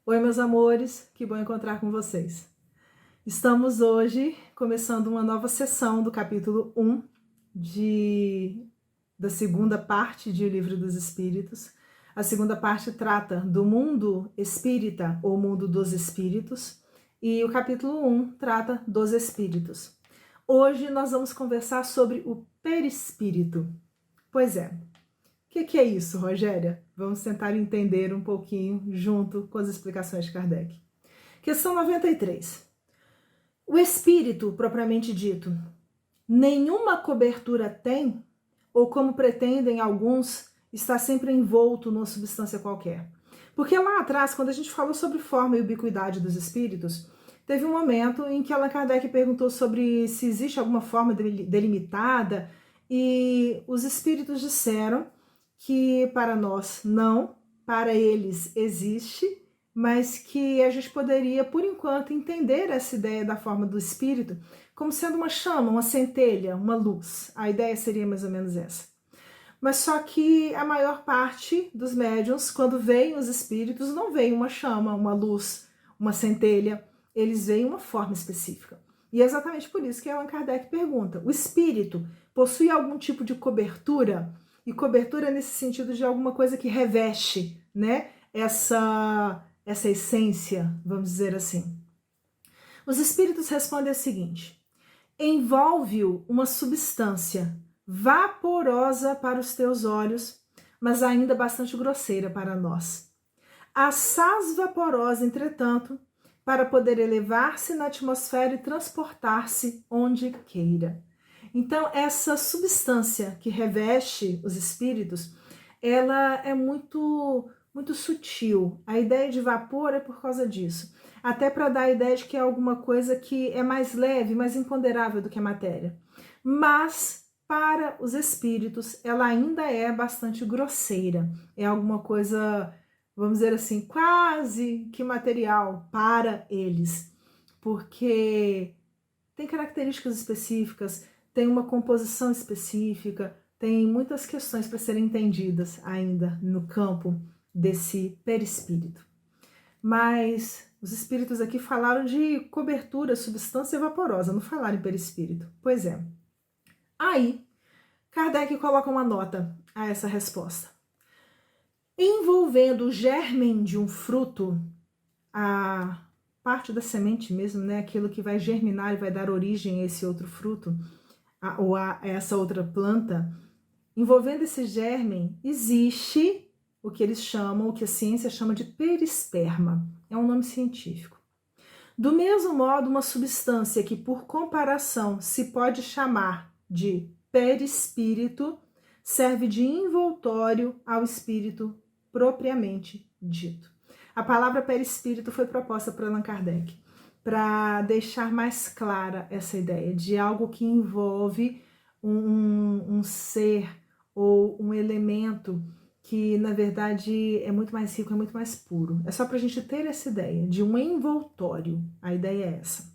Oi, meus amores, que bom encontrar com vocês. Estamos hoje começando uma nova sessão do capítulo 1 da segunda parte de O Livro dos Espíritos. A segunda parte trata do mundo espírita ou mundo dos espíritos e o capítulo 1 trata dos espíritos. Hoje nós vamos conversar sobre o perispírito. Pois é. O que é isso, Rogéria? Vamos tentar entender um pouquinho junto com as explicações de Kardec. Questão 93. O espírito, propriamente dito, nenhuma cobertura tem, ou como pretendem alguns, está sempre envolto numa substância qualquer. Porque lá atrás, quando a gente falou sobre forma e ubiquidade dos espíritos, teve um momento em que Allan Kardec perguntou sobre se existe alguma forma delimitada, e os espíritos disseram que para nós não, para eles existe, mas que a gente poderia, por enquanto, entender essa ideia da forma do espírito como sendo uma chama, uma centelha, uma luz. A ideia seria mais ou menos essa. Mas só que a maior parte dos médiuns, quando veem os espíritos, não veem uma chama, uma luz, uma centelha, eles veem uma forma específica. E é exatamente por isso que Allan Kardec pergunta: o espírito possui algum tipo de cobertura? E cobertura nesse sentido de alguma coisa que reveste, né, essa essência, vamos dizer assim. Os espíritos respondem o seguinte: envolve-o uma substância vaporosa para os teus olhos, mas ainda bastante grosseira para nós. Assaz vaporosa, entretanto, para poder elevar-se na atmosfera e transportar-se onde queira. Então, essa substância que reveste os espíritos, ela é muito sutil. A ideia de vapor é por causa disso. Até para dar a ideia de que é alguma coisa que é mais leve, mais imponderável do que a matéria. Mas, para os espíritos, ela ainda é bastante grosseira. É alguma coisa, vamos dizer assim, quase que material para eles. Porque tem características específicas, tem uma composição específica, tem muitas questões para serem entendidas ainda no campo desse perispírito. Mas os espíritos aqui falaram de cobertura, substância vaporosa, não falaram em perispírito. Pois é. Aí, Kardec coloca uma nota a essa resposta. Envolvendo o germen de um fruto, a parte da semente mesmo, né, aquilo que vai germinar e vai dar origem a esse outro fruto, ou a essa outra planta, envolvendo esse germen, existe o que eles chamam, o que a ciência chama de perisperma. É um nome científico. Do mesmo modo, uma substância que, por comparação, se pode chamar de perispírito, serve de envoltório ao espírito propriamente dito. A palavra perispírito foi proposta por Allan Kardec para deixar mais clara essa ideia de algo que envolve um ser ou um elemento que, na verdade, é muito mais rico, é muito mais puro. É só para a gente ter essa ideia de um envoltório. A ideia é essa.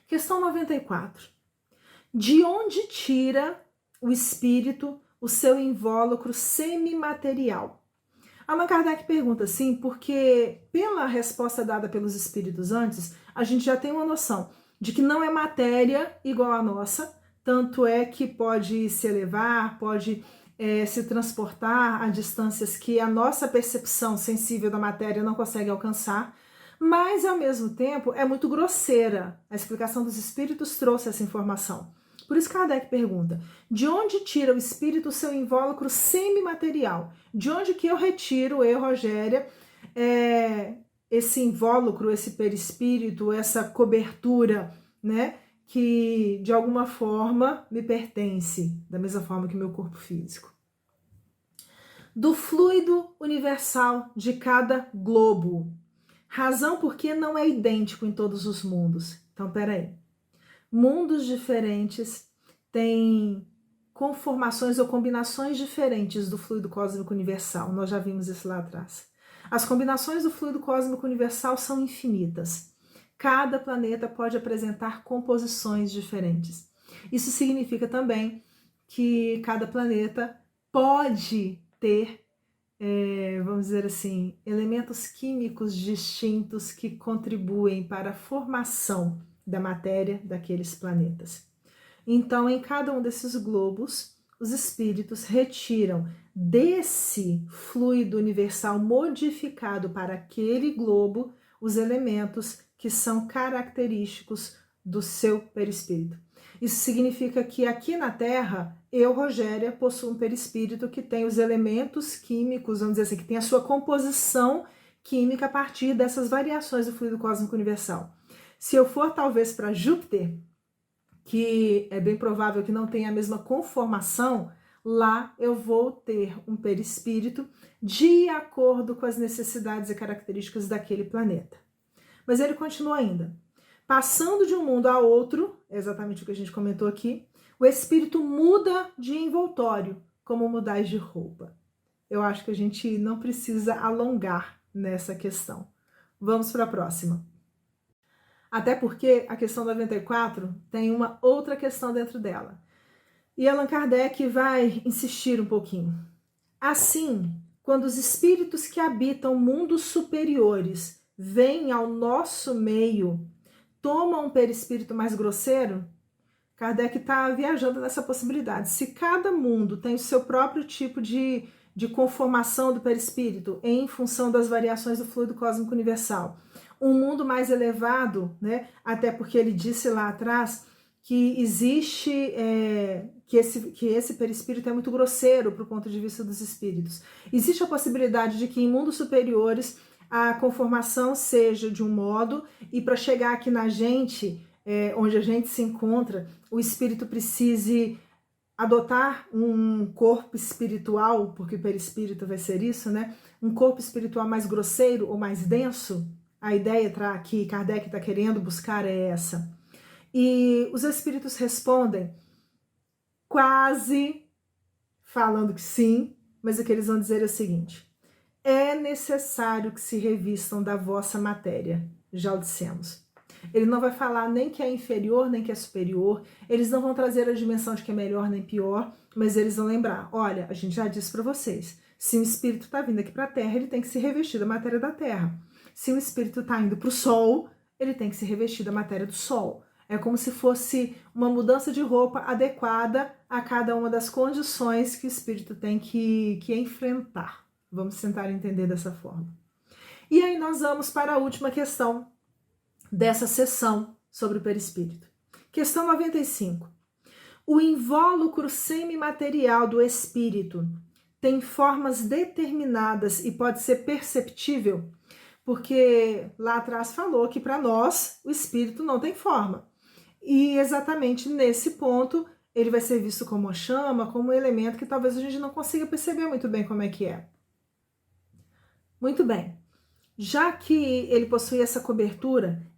Questão 94. De onde tira o espírito o seu invólucro semimaterial? Allan Kardec pergunta assim, porque pela resposta dada pelos espíritos antes, a gente já tem uma noção de que não é matéria igual a nossa, tanto é que pode se elevar, pode se transportar a distâncias que a nossa percepção sensível da matéria não consegue alcançar, mas ao mesmo tempo é muito grosseira. A explicação dos espíritos trouxe essa informação. Por isso Kardec pergunta: de onde tira o espírito o seu invólucro semimaterial? De onde que eu retiro, eu, Rogéria, esse invólucro, esse perispírito, essa cobertura, né, que de alguma forma me pertence, da mesma forma que meu corpo físico? Do fluido universal de cada globo. Razão porque não é idêntico em todos os mundos. Então, peraí. Mundos diferentes têm conformações ou combinações diferentes do fluido cósmico universal. Nós já vimos isso lá atrás. As combinações do fluido cósmico universal são infinitas. Cada planeta pode apresentar composições diferentes. Isso significa também que cada planeta pode ter vamos dizer assim, elementos químicos distintos que contribuem para a formação da matéria daqueles planetas. Então, em cada um desses globos, os espíritos retiram desse fluido universal modificado para aquele globo os elementos que são característicos do seu perispírito. Isso significa que aqui na Terra, eu, Rogéria, possuo um perispírito que tem os elementos químicos, vamos dizer assim, que tem a sua composição química a partir dessas variações do fluido cósmico universal. Se eu for talvez para Júpiter, que é bem provável que não tenha a mesma conformação, lá eu vou ter um perispírito de acordo com as necessidades e características daquele planeta. Mas ele continua ainda. Passando de um mundo a outro, é exatamente o que a gente comentou aqui, o espírito muda de envoltório, como mudar de roupa. Eu acho que a gente não precisa alongar nessa questão. Vamos para a próxima. Até porque a questão 94 tem uma outra questão dentro dela. E Allan Kardec vai insistir um pouquinho. Assim, quando os espíritos que habitam mundos superiores vêm ao nosso meio, tomam um perispírito mais grosseiro, Kardec está viajando nessa possibilidade. Se cada mundo tem o seu próprio tipo de conformação do perispírito em função das variações do fluido cósmico universal, um mundo mais elevado, né? Até porque ele disse lá atrás que existe, que esse perispírito é muito grosseiro para o ponto de vista dos espíritos. Existe a possibilidade de que em mundos superiores a conformação seja de um modo e para chegar aqui na gente, onde a gente se encontra, o espírito precise adotar um corpo espiritual, porque o perispírito vai ser isso, né? Um corpo espiritual mais grosseiro ou mais denso. A ideia que Kardec está querendo buscar é essa. E os espíritos respondem quase falando que sim, mas o que eles vão dizer é o seguinte: é necessário que se revistam da vossa matéria, já o dissemos. Ele não vai falar nem que é inferior, nem que é superior, eles não vão trazer a dimensão de que é melhor nem pior, mas eles vão lembrar, olha, a gente já disse para vocês, se um espírito está vindo aqui para a Terra, ele tem que se revestir da matéria da Terra. Se um espírito está indo para o Sol, ele tem que se revestir da matéria do Sol. É como se fosse uma mudança de roupa adequada a cada uma das condições que o espírito tem que enfrentar. Vamos tentar entender dessa forma. E aí nós vamos para a última questão dessa sessão sobre o perispírito. Questão 95. O invólucro semimaterial do espírito tem formas determinadas e pode ser perceptível? Porque lá atrás falou que para nós o espírito não tem forma. E exatamente nesse ponto ele vai ser visto como uma chama, como um elemento que talvez a gente não consiga perceber muito bem como é que é. Muito bem. Já que ele possui essa cobertura,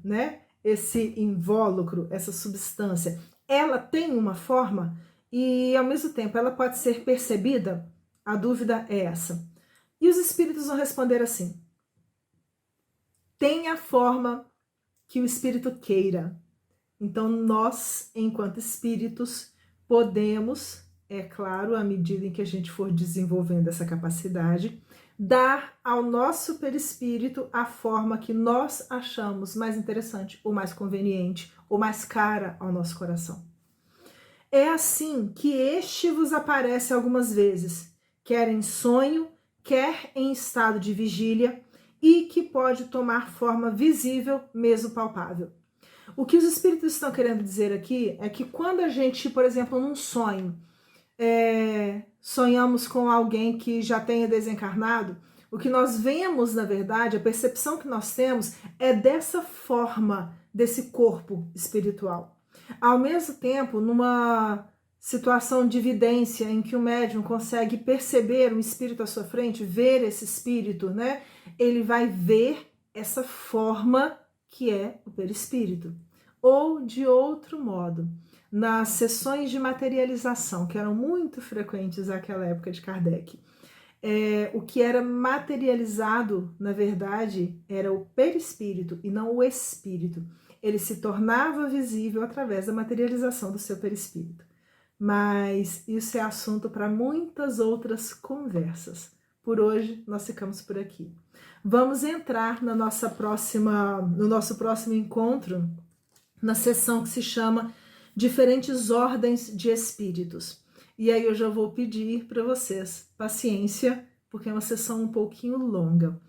né, esse invólucro, essa substância, ela tem uma forma e ao mesmo tempo ela pode ser percebida? A dúvida é essa. E os espíritos vão responder assim: tem a forma que o espírito queira. Então nós, enquanto espíritos, podemos, é claro, à medida em que a gente for desenvolvendo essa capacidade, dar ao nosso perispírito a forma que nós achamos mais interessante, ou mais conveniente, ou mais cara ao nosso coração. É assim que este vos aparece algumas vezes, quer em sonho, quer em estado de vigília, e que pode tomar forma visível, mesmo palpável. O que os espíritos estão querendo dizer aqui é que quando a gente, por exemplo, num sonho, sonhamos com alguém que já tenha desencarnado, o que nós vemos, na verdade, a percepção que nós temos é dessa forma, desse corpo espiritual. Ao mesmo tempo, numa situação de vidência em que o médium consegue perceber um espírito à sua frente, ver esse espírito, né? Ele vai ver essa forma que é o perispírito. Ou de outro modo, nas sessões de materialização, que eram muito frequentes naquela época de Kardec, o que era materializado, na verdade, era o perispírito e não o espírito. Ele se tornava visível através da materialização do seu perispírito. mas isso é assunto para muitas outras conversas. Por hoje, nós ficamos por aqui. Vamos entrar no nosso próximo encontro, na sessão que se chama Diferentes Ordens de Espíritos. E aí eu já vou pedir para vocês paciência, porque é uma sessão um pouquinho longa.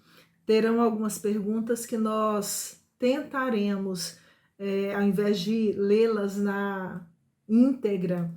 Terão algumas perguntas que nós tentaremos, ao invés de lê-las na íntegra,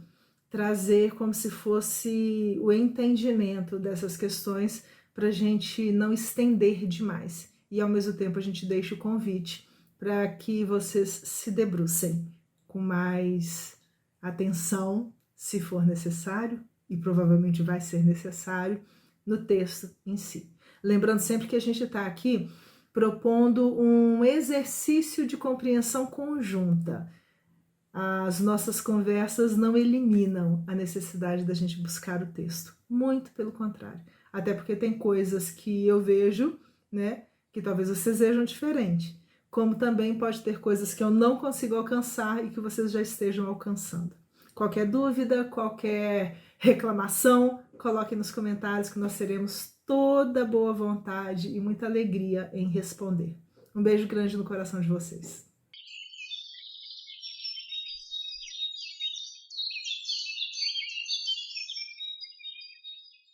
trazer como se fosse o entendimento dessas questões para a gente não estender demais. E ao mesmo tempo a gente deixa o convite para que vocês se debrucem com mais atenção, se for necessário, e provavelmente vai ser necessário, no texto em si. Lembrando sempre que a gente está aqui propondo um exercício de compreensão conjunta. As nossas conversas não eliminam a necessidade da gente buscar o texto. Muito pelo contrário. Até porque tem coisas que eu vejo, né, que talvez vocês vejam diferente. Como também pode ter coisas que eu não consigo alcançar e que vocês já estejam alcançando. Qualquer dúvida, qualquer reclamação, coloque nos comentários que nós teremos toda boa vontade e muita alegria em responder. Um beijo grande no coração de vocês.